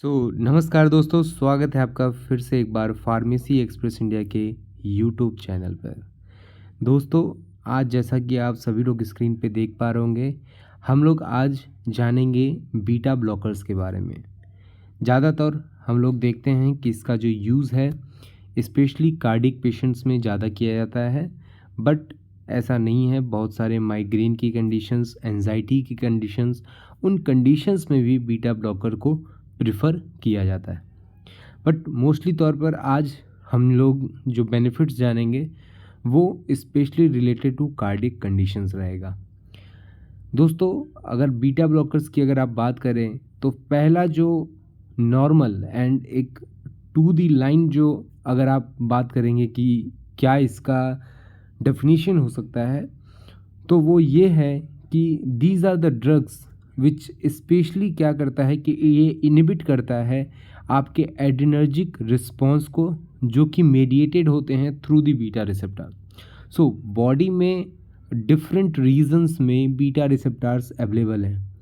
नमस्कार दोस्तों, स्वागत है आपका फिर से एक बार फार्मेसी एक्सप्रेस इंडिया के यूट्यूब चैनल पर। दोस्तों, आज जैसा कि आप सभी लोग स्क्रीन पे देख पा रहे होंगे, हम लोग आज जानेंगे बीटा ब्लॉकर्स के बारे में। ज़्यादातर हम लोग देखते हैं कि इसका जो यूज़ है स्पेशली कार्डिक पेशेंट्स में ज़्यादा किया जाता है, बट ऐसा नहीं है। बहुत सारे माइग्रेन की कंडीशंस, एंजाइटी की कंडीशंस, उन कंडीशंस में भी बीटा ब्लॉकर को प्रिफ़र किया जाता है। बट मोस्टली तौर पर आज हम लोग जो बेनिफिट्स जानेंगे वो specially related to cardiac conditions रहेगा। दोस्तों, अगर बीटा ब्लॉकर्स की अगर आप बात करें तो पहला जो नॉर्मल एंड एक टू दी लाइन जो अगर आप बात करेंगे कि क्या इसका डेफिनेशन हो सकता है, तो वो ये है कि these are the drugs which specially क्या करता है कि ये इनहिबिट करता है आपके एड्रेनर्जिक रिस्पॉन्स को, जो कि मेडिएटेड होते हैं through the beta receptor. So body में डिफरेंट रीजन्स में बीटा रिसेप्टर्स अवेलेबल हैं,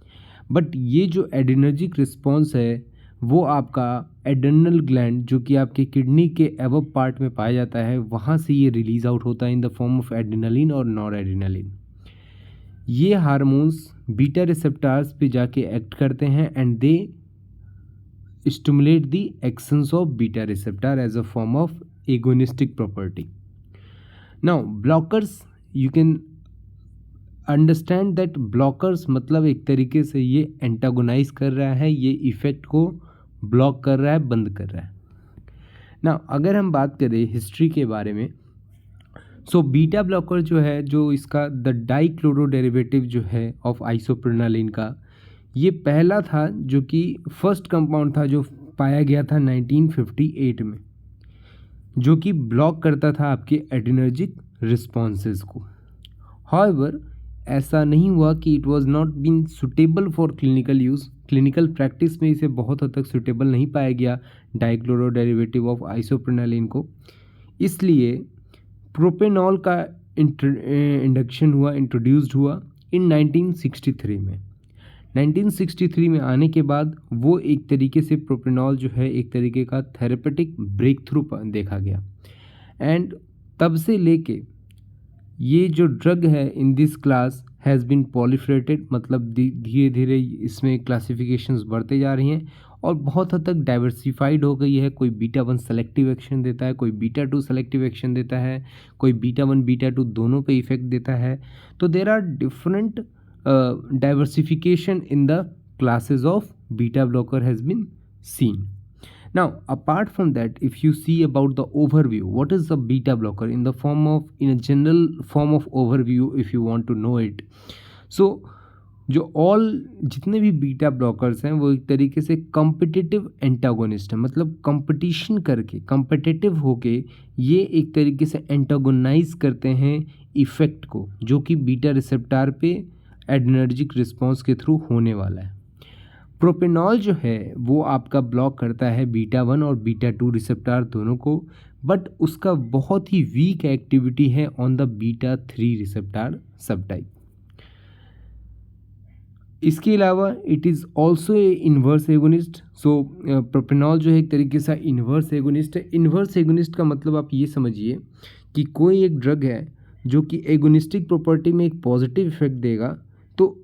बट ये जो एड्रेनर्जिक रिस्पॉन्स है वो आपका एड्रेनल ग्लैंड, जो कि आपके किडनी के एबव पार्ट में पाया जाता है, वहाँ से ये रिलीज आउट होता है in the form of adrenaline और नॉर एड्रेनलिन। ये हार्मोन्स बीटा रिसेप्टर्स पे जाके एक्ट करते हैं and they stimulate the actions of beta receptor as a form of agonistic property. Now blockers, you can understand that blockers मतलब एक तरीके से ये एंटागोनाइज कर रहा है, ये इफेक्ट को ब्लॉक कर रहा है, बंद कर रहा है। नाउ अगर हम बात करें हिस्ट्री के बारे में, सो बीटा ब्लॉकर जो है, जो इसका द डाइक्लोरो डेरिवेटिव जो है ऑफ आइसोप्रेनालिन का, ये पहला था जो कि फर्स्ट कंपाउंड था जो पाया गया था 1958 में, जो कि ब्लॉक करता था आपके एड्रेनर्जिक रिस्पॉन्सेस को। हाउएवर ऐसा नहीं हुआ कि it was not been suitable for clinical use. Clinical practice में इसे बहुत हद तक सुटेबल नहीं पाया गया डाइक्लोरो डेरिवेटिव ऑफ आइसोप्रेनालिन को, इसलिए प्रोपेनॉल का इंट्रोड्यूस्ड हुआ इन 1963 में। 1963 में आने के बाद वो एक तरीके से प्रोपेनॉल जो है एक तरीके का थेरेपेटिक ब्रेक थ्रू देखा गया, एंड तब से लेके ये जो ड्रग है in this class has been proliferated, मतलब धीरे धीरे इसमें क्लासिफिकेशंस बढ़ते जा रही हैं और बहुत हद तक डाइवर्सिफाइड हो गई है। कोई बीटा 1 सेलेक्टिव एक्शन देता है, कोई बीटा 2 सेलेक्टिव एक्शन देता है, कोई बीटा 1 बीटा 2 दोनों पे इफेक्ट देता है। तो there are different diversification in the classes of beta blocker has been seen. Now apart from that, if you see about the overview, what is a beta blocker in the form of, in a general form of overview, if you want to know it, so जो all जितने भी beta blockers हैं वो एक तरीके से competitive antagonist है, मतलब कंपटीशन करके कॉम्पिटिटिव होके ये एक तरीके से एंटागोनाइज करते हैं इफेक्ट को, जो कि बीटा रिसेप्टर पे एड्रेनर्जिक रिस्पॉन्स के थ्रू होने वाला है। प्रोपेनॉल जो है वो आपका ब्लॉक करता है बीटा 1 और बीटा 2 रिसेप्टर दोनों को, बट उसका बहुत ही वीक एक्टिविटी है ऑन द बीटा 3 रिसेप्टर सब टाइप। इसके अलावा it is also A inverse agonist. So propanol जो है एक तरीके से इन्वर्स एगोनिस्ट है। इन्वर्स एगोनिस्ट का मतलब आप ये समझिए कि कोई एक ड्रग है जो कि एगोनिस्टिक प्रॉपर्टी में एक पॉजिटिव इफेक्ट देगा, तो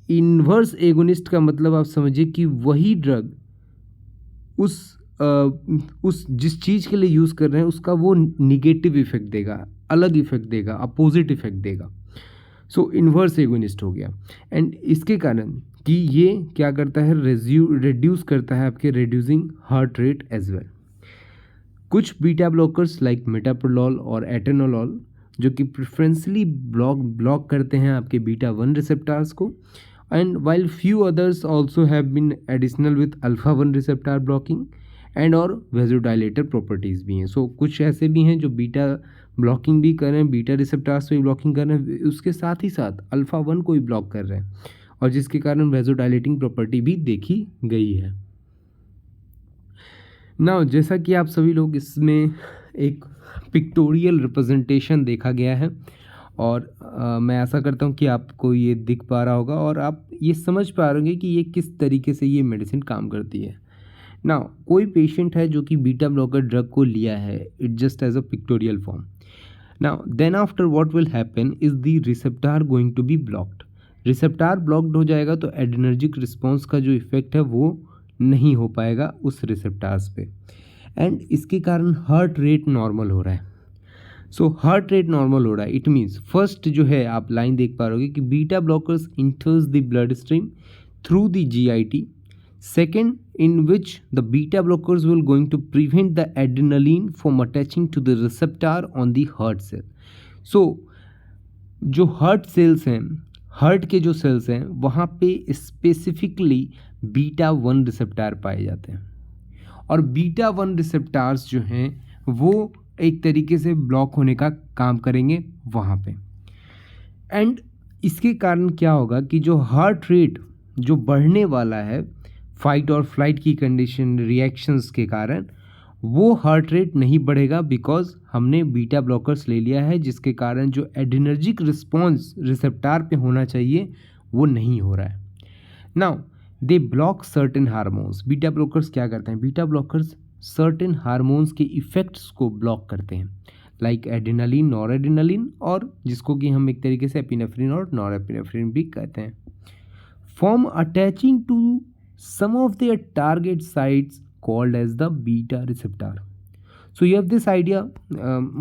इन्वर्स एगोनिस्ट का मतलब आप समझिए कि वही ड्रग उस जिस चीज़ के लिए यूज़ कर रहे हैं उसका वो निगेटिव इफेक्ट देगा, अलग इफेक्ट देगा, अपोजिट इफेक्ट देगा। सो इन्वर्स एगोनिस्ट हो गया। एंड इसके कारण कि ये क्या करता है, रिड्यूस करता है आपके reducing heart rate as well. कुछ बीटा ब्लॉकर्स लाइक मेटाप्रोलॉल और एटेनोलॉल जो कि प्रेफरेंसली ब्लॉक करते हैं आपके बीटा 1 रिसेप्टर्स को, and while few others also have been additional with alpha 1 receptor blocking and और वेजोडाइलेटर प्रॉपर्टीज़ भी हैं। सो कुछ ऐसे भी हैं जो बीटा ब्लॉकिंग भी कर रहे हैं, बीटा रिसेप्टर्स पे ब्लॉकिंग कर रहे हैं, उसके साथ ही साथ अल्फा 1 को भी ब्लॉक कर रहे हैं, और जिसके कारण वेजोडाइलेटिंग प्रॉपर्टी भी देखी गई है। नाउ जैसा कि आप सभी लोग इसमें एक पिक्टोरियल रिप्रेजेंटेशन देखा गया है, और मैं आशा करता हूँ कि आपको ये दिख पा रहा होगा और आप ये समझ पा रहे होंगे कि ये किस तरीके से ये मेडिसिन काम करती है। नाउ कोई पेशेंट है जो कि बीटा ब्लॉकर ड्रग को लिया है, it just as a pictorial form. Now then after what will happen is the receptor going to be blocked. Receptor blocked हो जाएगा तो एड्रेनर्जिक रिस्पॉन्स का जो इफेक्ट है वो नहीं हो पाएगा उस रिसेप्टर्स पे, एंड इसके कारण हार्ट रेट नॉर्मल हो रहा है. सो हार्ट रेट नॉर्मल हो रहा है, इट मीन्स फर्स्ट जो है आप लाइन देख पा रहे कि beta blockers enters the blood stream through the GIT. Second, in which the beta blockers will going to prevent the adrenaline from attaching to the receptor on the heart cell. So, जो heart sales हैं, heart के जो sales हैं वहाँ पे specifically beta 1 receptor पाए जाते हैं, और बीटा 1 रिसेप्टार्स जो हैं वो एक तरीके से ब्लॉक होने का काम करेंगे वहाँ पे. एंड इसके कारण क्या होगा कि जो हार्ट रेट जो बढ़ने वाला है फाइट और फ्लाइट की कंडीशन रिएक्शंस के कारण, वो हार्ट रेट नहीं बढ़ेगा बिकॉज हमने बीटा ब्लॉकर्स ले लिया है, जिसके कारण जो एड्रेनर्जिक रिस्पॉन्स रिसेप्टार पे होना चाहिए वो नहीं हो रहा है. Now they block certain hormones. Beta blockers क्या करते हैं? बीटा ब्लॉकर्स सर्टेन हार्मोन्स के इफेक्ट्स को ब्लॉक करते हैं, लाइक एड्रेनालिन, नॉरएड्रेनालिन, और जिसको कि हम एक तरीके से एपिनेफ्रिन और नॉरएपिनेफ्रिन भी कहते हैं. From attaching to some of their target sites called as the beta receptor. So you have this idea,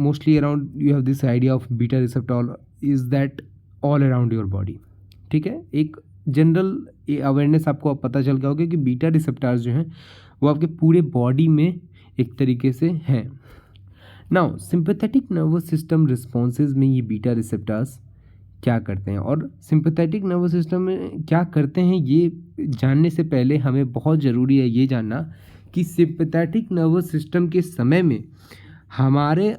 mostly around, you have this idea of beta receptor is that all around your body. ठीक है, एक general awareness आपको अब पता चल गया होगा कि बीटा रिसेप्टर्स जो हैं वो आपके पूरे बॉडी में एक तरीके से हैं. Now sympathetic nervous system responses में ये बीटा रिसेप्टर्स क्या करते हैं, और सिंपैथेटिक नर्वस सिस्टम में क्या करते हैं ये जानने से पहले हमें बहुत ज़रूरी है ये जानना कि सिंपैथेटिक नर्वस सिस्टम के समय में हमारे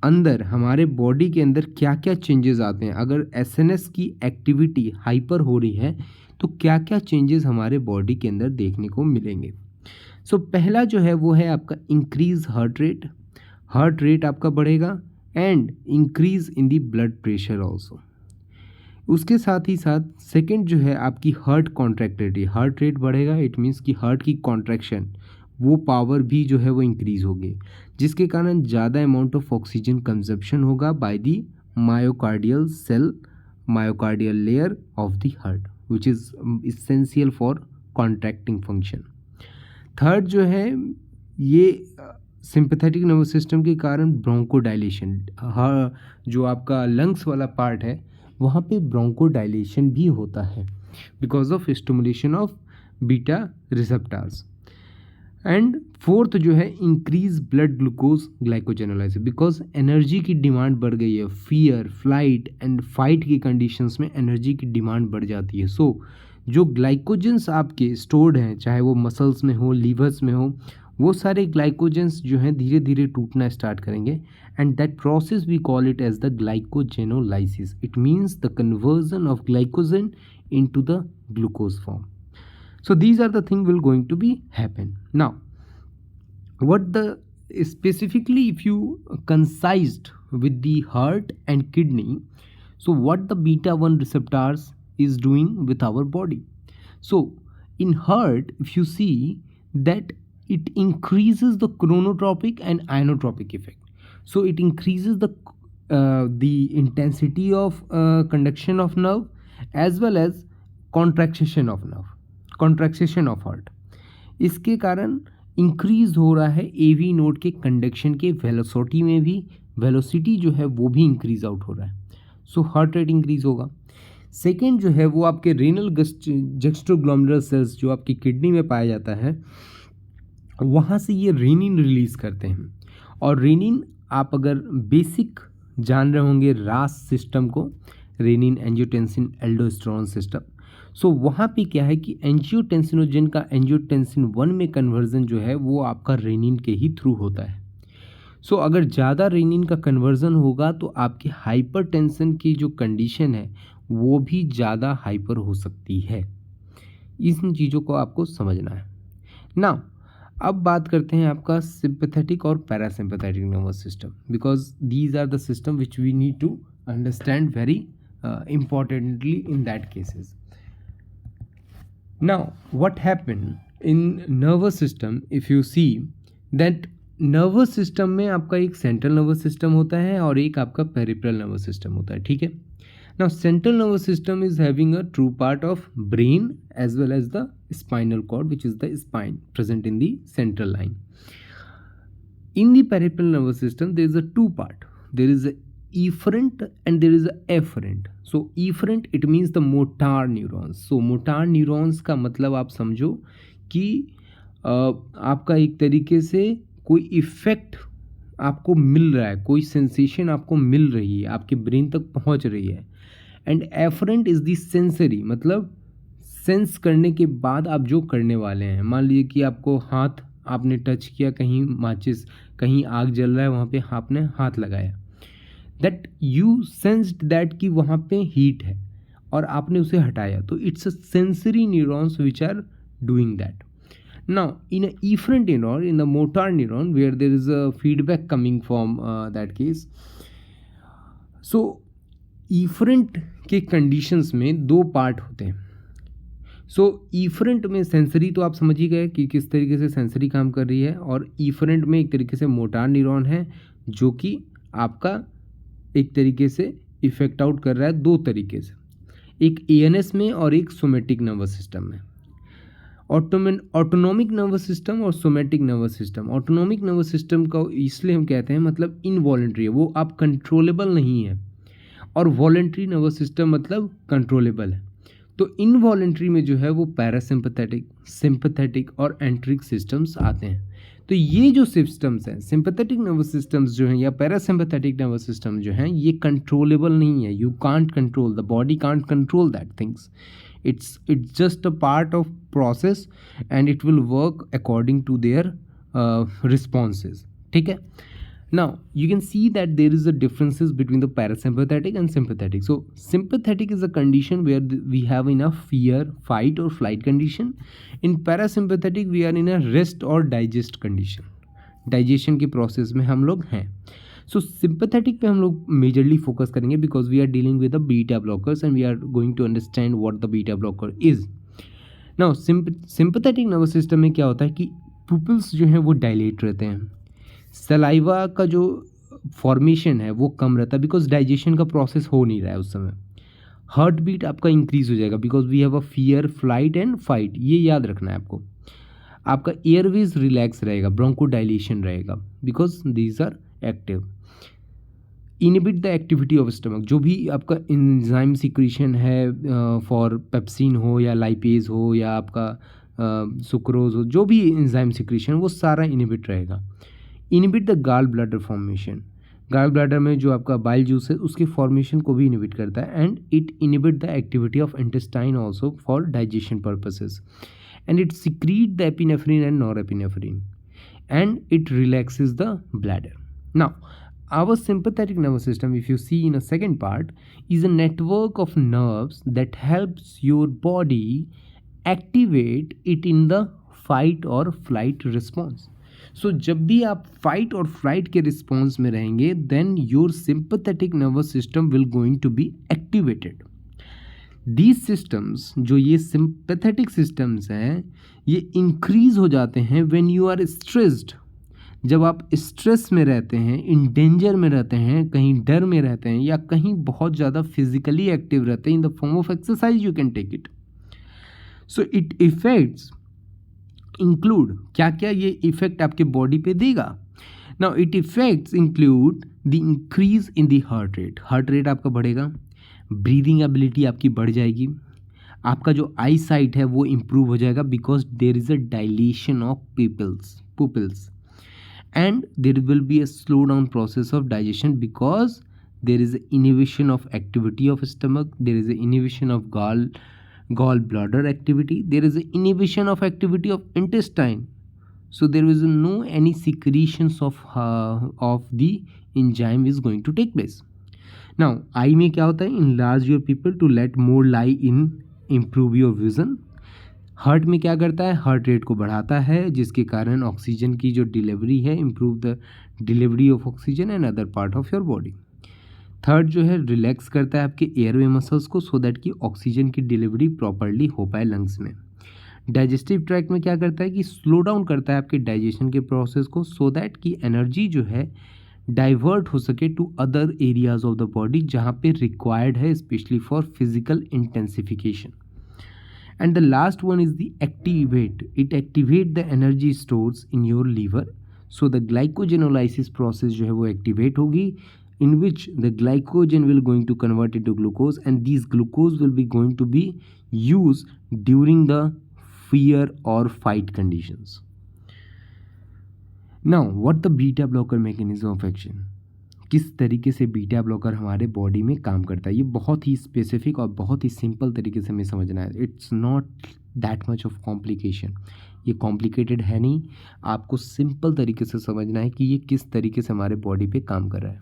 अंदर, हमारे बॉडी के अंदर क्या क्या चेंजेस आते हैं. अगर एसएनएस की एक्टिविटी हाइपर हो रही है तो क्या क्या चेंजेस हमारे बॉडी के अंदर देखने को मिलेंगे. सो पहला जो है वो है आपका increase heart rate. Heart rate आपका बढ़ेगा and increase in the blood pressure also. उसके साथ ही साथ सेकंड जो है आपकी हार्ट कॉन्ट्रैक्टिलिटी. हार्ट रेट बढ़ेगा, इट मीन्स कि हार्ट की कॉन्ट्रैक्शन वो पावर भी जो है वो इंक्रीज़ होगी, जिसके कारण ज़्यादा अमाउंट ऑफ ऑक्सीजन कंजप्शन होगा by the myocardial cell, myocardial layer of the heart, which is essential for contracting function. Third जो है ये सिंपैथेटिक नर्वस सिस्टम के कारण ब्रोंकोडाइलेशन, जो आपका लंग्स वाला पार्ट है वहाँ पे ब्रोंकोडाइलेशन भी होता है because of stimulation of beta receptors. And fourth जो है increase blood glucose glycogenolysis, because energy की डिमांड बढ़ गई है. फियर, फ्लाइट एंड फाइट की कंडीशंस में एनर्जी की डिमांड बढ़ जाती है. सो जो ग्लाइकोजेंस आपके स्टोर्ड हैं, चाहे वो मसल्स में हो, लीवर्स में हो, वो सारे ग्लाइकोजेंस जो हैं धीरे धीरे टूटना स्टार्ट करेंगे, and that process we call it as the glycogenolysis. It means the conversion of glycogen into the glucose form. So these are the things will going to be happen. Now, what the specifically if you concised with the heart and kidney, so what the beta 1 receptors is doing with our body. So in heart, if you see that it increases the chronotropic and inotropic effect. So it increases the intensity of conduction of nerve as well as contraction of nerve, contraction of heart. इसके कारण increase हो रहा है AV node के conduction के velocity में भी, velocity जो है वो भी इंक्रीज आउट हो रहा है. सो हार्ट रेट इंक्रीज होगा. सेकेंड जो है वो आपके रेनल जक्स्ट्रोग्लोमेरुलर सेल्स जो आपकी किडनी में पाया जाता है, वहाँ से ये रेनिन रिलीज करते हैं. और रेनिन आप अगर बेसिक जान रहे होंगे रास सिस्टम को, रेनिन एंजियोटेंसिन एल्डोस्टेरोन सिस्टम. सो वहाँ पे क्या है कि एंजियोटेंसिनोजन का एंजियोटेंसिन 1 में कन्वर्जन जो है वो आपका रेनिन के ही थ्रू होता है. सो अगर ज़्यादा रेनिन का कन्वर्जन होगा तो आपकी हाइपरटेंशन की जो कंडीशन है वो भी ज़्यादा हाइपर हो सकती है. इन चीज़ों को आपको समझना है. नाउ अब बात करते हैं आपका सिंपैथेटिक और parasympathetic nervous system, because these are the system which we need to understand very importantly in that cases. Now, what happened in nervous system if you see that nervous system में आपका एक central nervous system होता है और एक आपका peripheral nervous system होता है, ठीक है। Now central nervous system is having a true part of brain as well as the spinal cord which is the spine present in the central line. In the peripheral nervous system, there is a two part. There is a efferent and there is a afferent. So efferent it means the motor neurons. So motor neurons का मतलब आप समझो कि आपका एक तरीके से कोई इफेक्ट आपको मिल रहा है, कोई सेंसेशन आपको मिल रही है, आपके ब्रेन तक पहुंच रही है. And afferent is the sensory, मतलब सेंस करने के बाद आप जो करने वाले हैं. मान लीजिए कि आपको हाथ आपने टच किया, कहीं माचिस, कहीं आग जल रहा है, वहाँ पे आपने हाथ लगाया, दैट यू सेंस्ड दैट कि वहाँ पे हीट है और आपने उसे हटाया. तो it's a sensory neurons which are doing that. Now, in an efferent neuron, in the motor neuron, where there is a feedback coming from that case, so efferent के कंडीशंस में दो पार्ट होते हैं. सो efferent में sensory तो आप समझ ही गए कि किस तरीके से सेंसरी काम कर रही है, और efferent में एक तरीके से मोटार न्यूरॉन है जो कि आपका एक तरीके से इफेक्ट आउट कर रहा है दो तरीके से, एक ANS में और एक सोमेटिक नर्वस सिस्टम में. ऑटोनोमिक नर्वस सिस्टम और somatic nervous system. Autonomic nervous system का इसलिए हम कहते हैं मतलब इनवॉलेंट्री है, वो आप कंट्रोलेबल नहीं है, और वॉलेंट्री नर्वस सिस्टम मतलब कंट्रोलेबल है. तो इनवॉलेंट्री में जो है वो पैरासिम्पथेटिक, सिंपैथेटिक और एंट्रिक सिस्टम्स आते हैं. तो ये जो सिस्टम्स हैं, सिंपैथेटिक नर्वस सिस्टम्स जो हैं या पैरासिम्पैथेटिक नर्वस सिस्टम जो हैं, ये कंट्रोलेबल नहीं है. You can't control, the body can't control that things. it's just a part of process and it will work according to their responses. ठीक है. Now you can see that there is a differences between the parasympathetic and sympathetic. So sympathetic is a condition where we have enough fear, fight or flight condition. In parasympathetic we are in a rest or digest condition. digestion के process में हम लोग हैं. सो sympathetic पे हम लोग majorly focus करेंगे because we are dealing with the beta blockers and we are going to understand what the beta blocker is. Now sympathetic nervous system में क्या होता है कि पुपिल्स जो हैं वो डायलेट रहते हैं, सलाइवा का जो फॉर्मेशन है वो कम रहता है बिकॉज डाइजेशन का प्रोसेस हो नहीं रहा है उस समय. हार्ट बीट आपका इंक्रीज हो जाएगा because we have a fear, flight and fight. ये याद रखना है आपको. आपका एयरवेज रिलैक्स रहेगा, ब्रोंको डायलेशन रहेगा because these are active. Inhibit the activity of stomach, जो भी आपका एंजाइम सिक्रीशन है फॉर पेप्सिन हो या लाइपेज हो या आपका सुक्रोज हो, जो भी एंजाइम सिक्रीशन वो सारा इनहिबिट रहेगा. Inhibit the gall bladder formation, gall bladder में जो आपका बाइल जूस है उसके फॉर्मेशन को भी इनहिबिट करता है. And it inhibit the activity of intestine also for digestion purposes. And it secrete the epinephrine and norepinephrine and it relaxes the bladder. Now, our sympathetic nervous system, if you see in a second part, is a network of nerves that helps your body activate it in the fight or flight response. So, जब भी आप fight और flight के response में रहेंगे, then your sympathetic nervous system will going to be activated. These systems, जो ये sympathetic systems हैं, ये increase हो जाते हैं when you are stressed. जब आप स्ट्रेस में रहते हैं, इन डेंजर में रहते हैं, कहीं डर में रहते हैं या कहीं बहुत ज़्यादा फिजिकली एक्टिव रहते हैं, in the form of exercise you can take it. So it effects include, क्या क्या ये इफेक्ट आपके बॉडी पे देगा. Now it effects include the increase in the heart rate. Heart rate आपका बढ़ेगा, ब्रीदिंग एबिलिटी आपकी बढ़ जाएगी, आपका जो आई साइट है वो इम्प्रूव हो जाएगा because there is a dilation of pupils. And there will be a slow down process of digestion because there is an inhibition of activity of stomach, there is an inhibition of gallbladder activity, there is an inhibition of activity of intestine. So there is no any secretions of the enzyme is going to take place. Now eye में क्या होता है, enlarge your pupil to let more light in, improve your vision. Heart में क्या करता है, heart rate को बढ़ाता है जिसके कारण ऑक्सीजन की जो डिलीवरी है, improve the delivery of oxygen and other part of your body. Third जो है रिलैक्स करता है आपके एयरवे मसल्स को सो दैट कि ऑक्सीजन की डिलीवरी प्रॉपरली हो पाए लंग्स में. डाइजेस्टिव ट्रैक्ट में क्या करता है कि स्लो डाउन करता है आपके डाइजेशन के प्रोसेस को, सो दैट कि एनर्जी जो है डाइवर्ट हो सके to other areas of the body जहाँ पे रिक्वायर्ड है, specially for physical intensification. And the last one is the activate. It activate the energy stores in your liver. So the glycogenolysis process जो है वो activate होगी, in which the glycogen will going to convert into glucose, and these glucose will be going to be used during the fear or fight conditions. Now what the beta blocker mechanism of action? किस तरीके से beta blocker हमारे body में काम करता है, ये बहुत ही स्पेसिफिक और बहुत ही सिंपल तरीके से हमें समझना है. It's not that much of complication, ये कॉम्प्लिकेटेड है नहीं, आपको सिंपल तरीके से समझना है कि ये किस तरीके से हमारे बॉडी पे काम कर रहा है.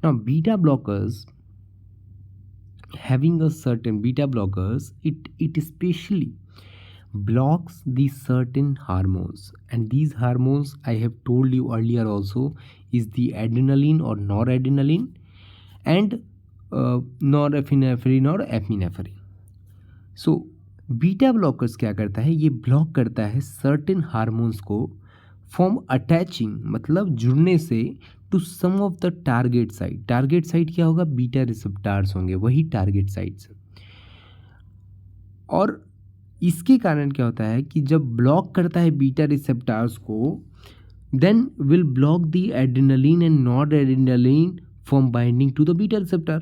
Now beta blockers having a certain beta blockers it specially blocks these certain hormones, and these hormones I have told you earlier also is the adrenaline or noradrenaline and norepinephrine or epinephrine. So beta blockers क्या करता है, ये block करता है certain hormones को from attaching, मतलब जुड़ने से, to some of the target site. Target site क्या होगा, बीटा रिसेप्टार्स होंगे, वही टारगेट साइट्स. और इसके कारण क्या होता है कि जब ब्लॉक करता है बीटा रिसेप्टार्स को, then will block the adrenaline and not adrenaline from binding to the beta receptor,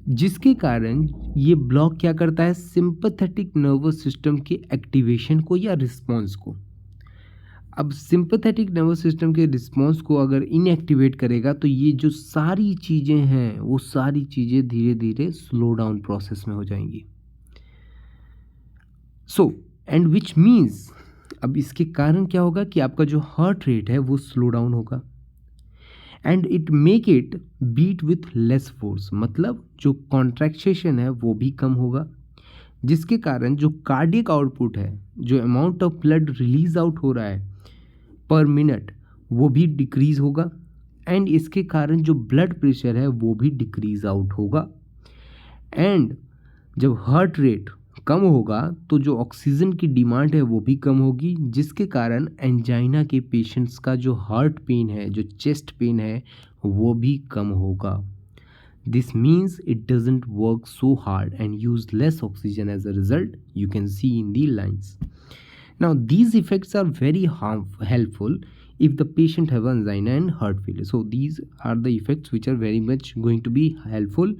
जिसके कारण ये ब्लॉक क्या करता है, सिंपैथेटिक नर्वस सिस्टम के एक्टिवेशन को या रिस्पॉन्स को. अब सिंपैथेटिक नर्वस सिस्टम के रिस्पॉन्स को अगर इनएक्टिवेट करेगा तो ये जो सारी चीज़ें हैं वो सारी चीज़ें धीरे धीरे स्लो डाउन प्रोसेस में हो जाएंगी. सो एंड विच मीन्स, अब इसके कारण क्या होगा कि आपका जो हार्ट रेट है वो स्लो डाउन होगा, and it make it beat with less force, मतलब जो कॉन्ट्रैक्शन है वो भी कम होगा, जिसके कारण जो कार्डियक आउटपुट है, जो amount of blood release out हो रहा है पर मिनट, वो भी डिक्रीज होगा, एंड इसके कारण जो ब्लड प्रेशर है वो भी डिक्रीज आउट होगा. एंड जब हार्ट रेट कम होगा तो जो ऑक्सीजन की डिमांड है वो भी कम होगी, जिसके कारण एंजाइना के पेशेंट्स का जो हार्ट पेन है, जो चेस्ट पेन है, वो भी कम होगा. This means it doesn't work so hard and use less oxygen. As a result you can see in the lines. Now these effects are very helpful if the patient have angina and heart failure. So these are the effects which are very much going to be helpful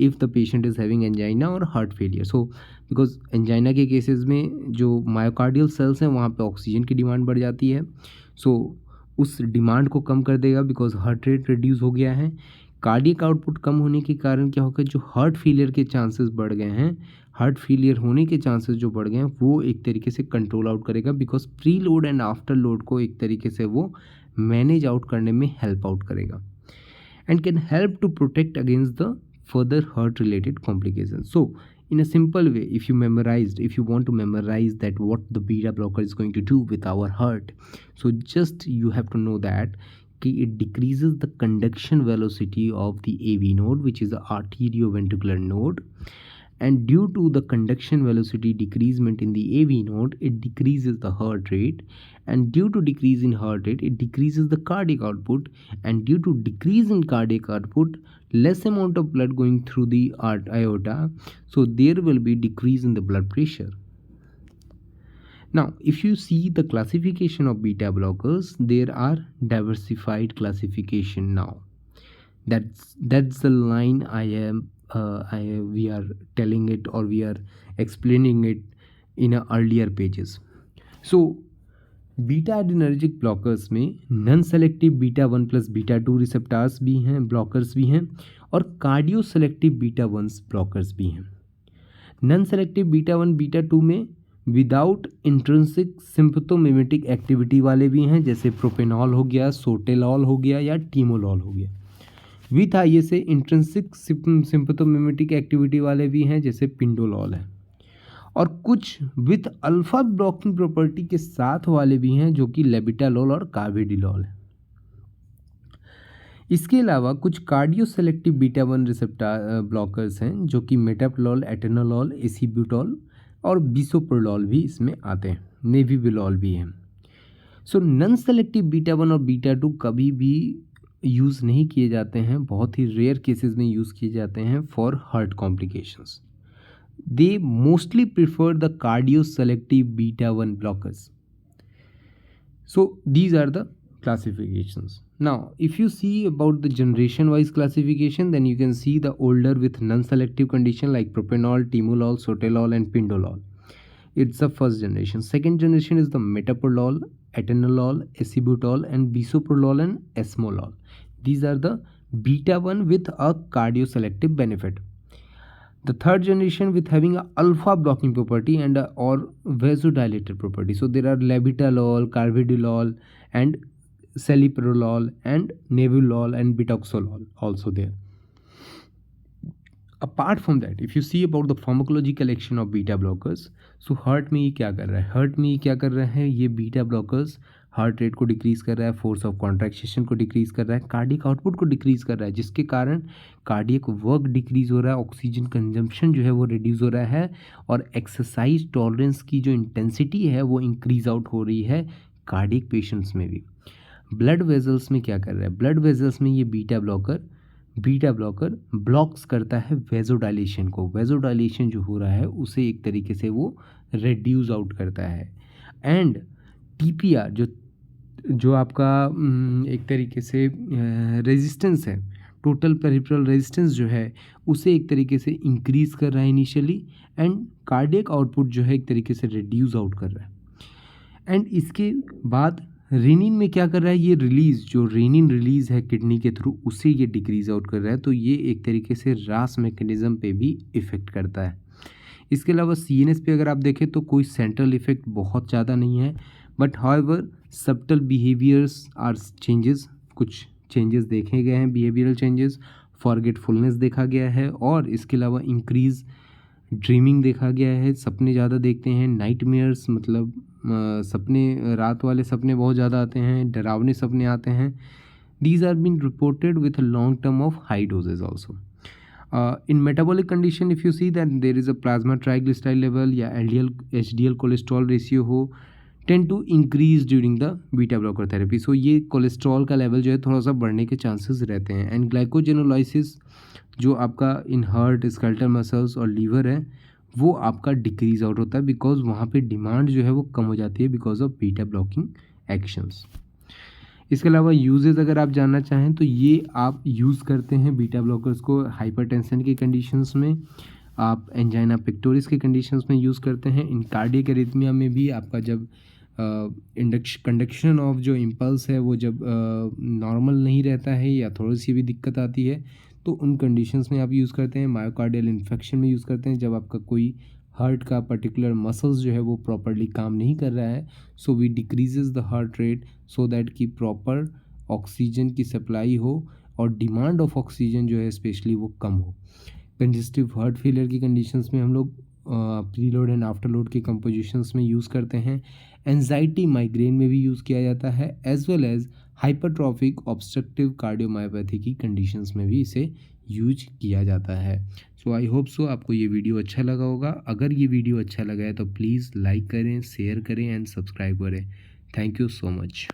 if the patient is having angina or heart failure. So because angina के cases में जो myocardial sales हैं वहाँ पे oxygen की demand बढ़ जाती है, so उस डिमांड को कम कर देगा बिकॉज हार्ट रेट रिड्यूस हो गया है. कार्डियक आउटपुट कम होने के कारण क्या होगा, जो हार्ट फेलियर के चांसेस बढ़ गए हैं, हार्ट फेलियर होने के चांसेस जो बढ़ गए हैं वो एक तरीके से कंट्रोल आउट करेगा, because preload and afterload को एक तरीके से वो मैनेज आउट करने में हेल्प आउट करेगा, and can help to protect against the further heart related complications. So in a simple way, if you want to memorize that what the beta blocker is going to do with our heart, so just you have to know that it decreases the conduction velocity of the AV node, which is the arterioventricular node, and due to the conduction velocity decreasement in the AV node, it decreases the heart rate, and due to decrease in heart rate, it decreases the cardiac output, and due to decrease in cardiac output, less amount of blood going through the aorta, so there will be decrease in the blood pressure. Now if you see the classification of beta blockers, there are diversified classification. Now that's the line we are telling it, or we are explaining it in earlier pages. So beta adrenergic blockers में non selective beta 1 plus beta 2 receptors भी हैं, blockers भी हैं, और cardio selective beta 1 blockers भी हैं. Non selective beta 1 beta 2 में without intrinsic सिम्पथोमिमेटिक activity वाले भी हैं, जैसे प्रोपेनॉल हो गया, सोटेलॉल हो गया, या टीमोलॉल हो गया. विथ आइए से इंट्रिंसिक सिम्पथोमिमेटिक एक्टिविटी वाले भी हैं, जैसे पिंडोलॉल है, और कुछ विथ अल्फा ब्लॉकिंग प्रॉपर्टी के साथ वाले भी हैं, जो कि लेबिटालॉल और कार्वेडिलॉल है. इसके अलावा कुछ cardio selective beta 1 receptor blockers हैं, जो कि मेटाप्रोलॉल, एटेनोलॉल, एसीब्यूटॉल, और बिसोप्रोलॉल भी इसमें आते हैं, नेविबिलॉल भी है। सो नॉन सेलेक्टिव बीटा 1 और बीटा 2 कभी भी यूज़ नहीं किए जाते हैं, बहुत ही रेयर केसेस में यूज़ किए जाते हैं for heart complications. They mostly prefer the cardio selective beta 1 blockers. So these are the classifications. Now if you see about the generation wise classification, then you can see the older with non-selective condition like propanol, timolol, sotalol and pindolol. It's the first generation. Second generation is the metoprolol, atenolol, acebutol and bisoprolol and esmolol. These are the beta 1 with a cardioselective benefit. The third generation with having a alpha blocking property and or vasodilator property. So there are labetalol, carvedilol and celiprolol and nebilol and bitoxolol also there. Apart from that, if you see about the pharmacological action of beta blockers, so heart में ये क्या कर रहा है, heart में ये क्या कर रहा है, ये बीटा ब्लॉकर्स हार्ट रेट को डिक्रीज़ कर रहा है, फोर्स ऑफ कॉन्ट्रैक्शन को डिक्रीज़ कर रहा है, कार्डियक आउटपुट को डिक्रीज़ कर रहा है, जिसके कारण कार्डियक वर्क डिक्रीज़ हो रहा है, ऑक्सीजन कंजम्पशन जो है वो रिड्यूस हो रहा है और एक्सरसाइज टॉलरेंस की जो इंटेंसिटी है वो इंक्रीज आउट हो रही है कार्डियक पेशेंट्स में भी। ब्लड वेजल्स में क्या कर रहा है, ब्लड वेजल्स में ये बीटा ब्लॉकर ब्लॉक्स करता है वेजोडाइलेशन को। वेजोडाइलेशन जो हो रहा है उसे एक तरीके से वो रिड्यूस आउट करता है। एंड टीपीआर जो आपका एक तरीके से रेजिस्टेंस है, टोटल पेरिफेरल रेजिस्टेंस जो है उसे एक तरीके से इंक्रीज़ कर रहा है इनिशियली, एंड कार्डियक आउटपुट जो है एक तरीके से रिड्यूस आउट कर रहा है। एंड इसके बाद रेनिन में क्या कर रहा है, ये जो रेनिन रिलीज़ है किडनी के थ्रू उसे ये डिक्रीज आउट कर रहा है, तो ये एक तरीके से रास मैकेनिज्म पे भी इफ़ेक्ट करता है। इसके अलावा सीएनएस पे अगर आप देखें तो कोई सेंट्रल इफेक्ट बहुत ज़्यादा नहीं है, but however subtle behaviours are changes, कुछ चेंजेस देखे गए हैं, बिहेवियरल चेंजेस, फॉरगेटफुलनेस देखा गया है और इसके अलावा इंक्रीज ड्रीमिंग देखा गया है, सपने ज़्यादा देखते हैं, नाइटमेयर्स मतलब सपने, रात वाले सपने बहुत ज़्यादा आते हैं, डरावने सपने आते हैं। These are been reported with long term of high dosages also. In metabolic condition, if you see that there is a plasma triglyceride level या LDL HDL कोलेस्ट्रॉल रेशियो हो tend to increase during the beta blocker therapy. So ये cholesterol का level जो है थोड़ा सा बढ़ने के चांसेस रहते हैं। एंड ग्लाइकोजेनोलाइसिस जो आपका इन हार्ट, स्केलेटल मसल्स और लीवर है वो आपका डिक्रीज आउट होता है, बिकॉज वहाँ पे डिमांड जो है वो कम हो जाती है because of beta blocking actions. इसके अलावा यूजेस अगर आप जानना चाहें तो ये आप यूज़ करते हैं बीटा ब्लॉकर्स को हाइपरटेंशन की कंडीशंस में, आप एंजाइना पेक्टोरिस की कंडीशंस में यूज़ करते हैं। इन कार्डियक एरिथमिया में भी आपका जब कंडक्शन ऑफ जो इम्पल्स है वो जब नॉर्मल नहीं रहता है या थोड़ी सी भी दिक्कत आती है तो उन कंडीशंस में आप यूज़ करते हैं। मायोकार्डियल इन्फेक्शन में यूज़ करते हैं जब आपका कोई हार्ट का पर्टिकुलर मसल्स जो है वो प्रॉपरली काम नहीं कर रहा है, so we decreases the heart rate so that कि प्रॉपर ऑक्सीजन की सप्लाई हो और डिमांड ऑफ ऑक्सीजन जो है स्पेशली वो कम हो। कंजेस्टिव हार्ट फेलियर की कंडीशंस में हम लोग pre load and after load के कंपोजिशंस में यूज़ करते हैं। एंजाइटी माइग्रेन में भी यूज़ किया जाता है, as well as hypertrophic obstructive cardiomyopathy की कंडीशंस में भी इसे यूज किया जाता है। सो आई होप सो आपको ये वीडियो अच्छा लगा होगा। अगर ये वीडियो अच्छा लगा है तो प्लीज़ लाइक करें, शेयर करें एंड सब्सक्राइब करें। Thank you so much.